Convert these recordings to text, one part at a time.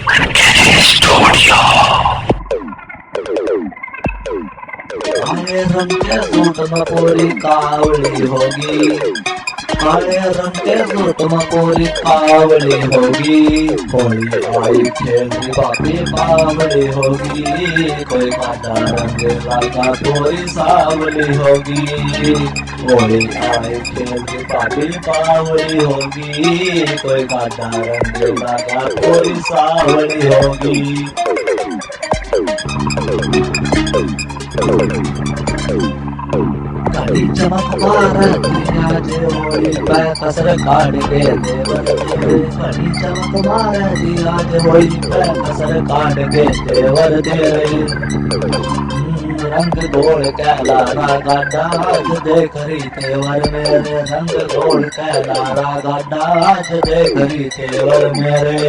काले रंग के सूट में पूरी कावड़ी होगी, काले रंग के सूट में पूरी कावड़ी होगी। होली आई खेलनी बापी बावड़ी होगी, कोई काटा रंग लगा पूरी सावली होगी। होली आई खेलनी बापी बावड़ी होगी, कोई काटा रंग लगा पूरी सावली होगी। काली चमक मारती आज होली पे कसर काट के देवर तेरे, काली चमक मारती आज होली पे कसर काट के देवर तेरे। रंग गोल कहलारा गाडा आज देख रही तेवर मेरे, रंग गोल कहलारा गाडा आज देख रही तेवर मेरे।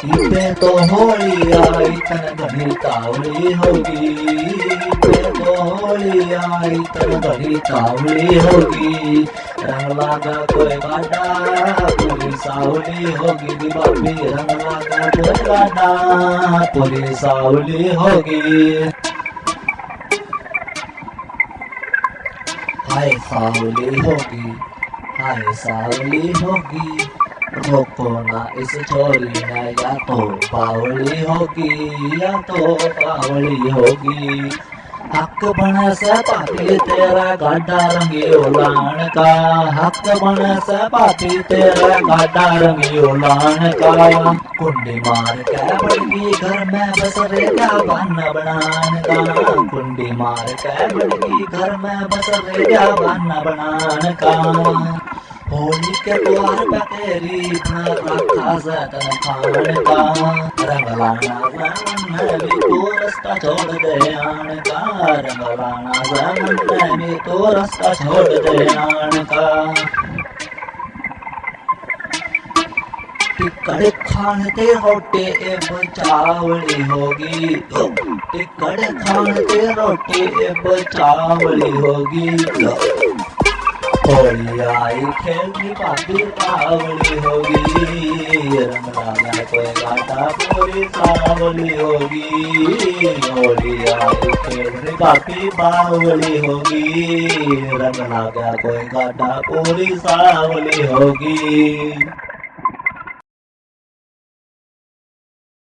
इतने तो होली आई तन घनी कावड़ी होगी, इतने तो होली आई तन घनी कावड़ी होगी। रंग लागा कोई गाडा पूरी सावली होगी, बापी रंग लागा कोई गाडा पूरी सावली होगी। हाय सावली होगी, हाय सावली होगी, रोको ना इस छोरी ने, या तो बावली होगी या तो बावली होगी। हक बन से पापी तेरा गाडा रंगी उलान का, हक बन से पापी तेरा गाडा रंगी उलान का। कुंडी मार के बड़गी घर में बस रे क्या बन बनान का, कुंडी मार के बड़गी घर में बस रे क्या बन बनान का। होली के द्वार पे तेरी रखा सतन खान का, रंग लाना जमन भी तो रास्ता छोड़ दे आन का, रंग लाना जमन भी तो रास्ता छोड़ दे आन का। टिक्कड़ खानते रोटी एब चावली होगी, टिक्कड़ खानते रोटी एब चावली होगी। होली आई खेलनी बापी बावली होगी, रंग लागा कोई गाटा पूरी सावली होगी। होली आई खेलनी बापी बावली होगी, रंग लागा कोई गाटा पूरी सावली होगी।